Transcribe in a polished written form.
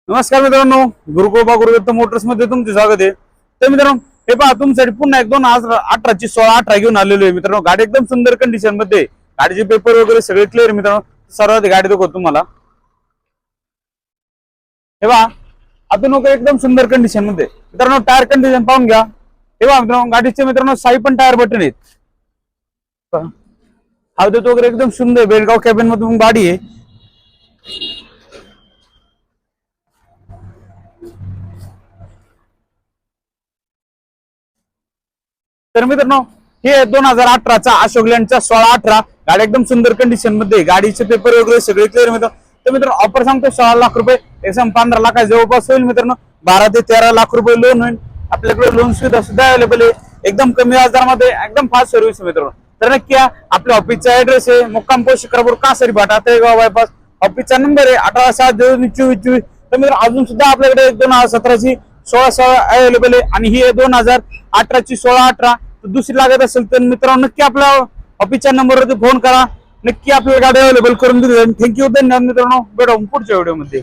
नमस्कार मित्रांनो, गुरुकृपा गुरुदत्त मोटर्स मध्ये तुमचे स्वागत आहे। तर मित्रांनो, हे पहा तुमच्यासाठी पुन्हा एक 2018ची 16-18 घेऊन आलेलो आहे मित्रांनो। गाडी एकदम सुंदर कंडिशन मध्ये, गाडीचे पेपर वगैरे सगळे क्लिअर मित्रांनो। सर्वात गाडी दाखवतो तुम्हाला। हे पहा आपण एकदम सुंदर कंडिशन मध्ये मित्रांनो, टायर कंडिशन पाहून घ्या। हे पहा मित्रांनो, गाडीचे मित्रांनो साई पण टायर बटन आहेत। हवेत वगैरे एकदम सुंदर बेलगाव कॅबिन मधून गाडी आहे। तर मित्रांनो, हे 2018चा अशोक लँडचा 16-18 गाडी एकदम सुंदर कंडिशन मध्ये, गाडीचे पेपर वगैरे सगळे क्लिअर मित्रांनो। तर मित्रांनो, ऑफर सांगतो 16 लाख रुपये, एकदम 15 लाखा जवळपास होईल मित्रांनो। 12 ते 13 लाख रुपये लोन होईल। आपल्याकडे लोन सुद्धा अवेलेबल आहे, एकदम कमी व्याजदरामध्ये, एकदम फास्ट सर्व्हिस मित्रांनो। तर नक्की आपल्या ऑफिसचा ऍड्रेस आहे मुक्काम पोस्ट शिक्रापूर कासारी भाटा तळेगाव बायपास। ऑफिसचा नंबर आहे 18/7-2424। तर मित्रांनो, अजून सुद्धा आपल्याकडे 2017ची 16 अवेलेबल आहे आणि ही 2018ची 16-18। दुसरी लागत असेल तर मित्रांनो नक्की आपल्या ऑफिसच्या नंबरवरती फोन करा, नक्की आपल्याला गाडी अवेलेबल करून दिली जाईल। थँक्यू, धन्यवाद मित्रांनो, भेटू पुढच्या व्हिडिओमध्ये।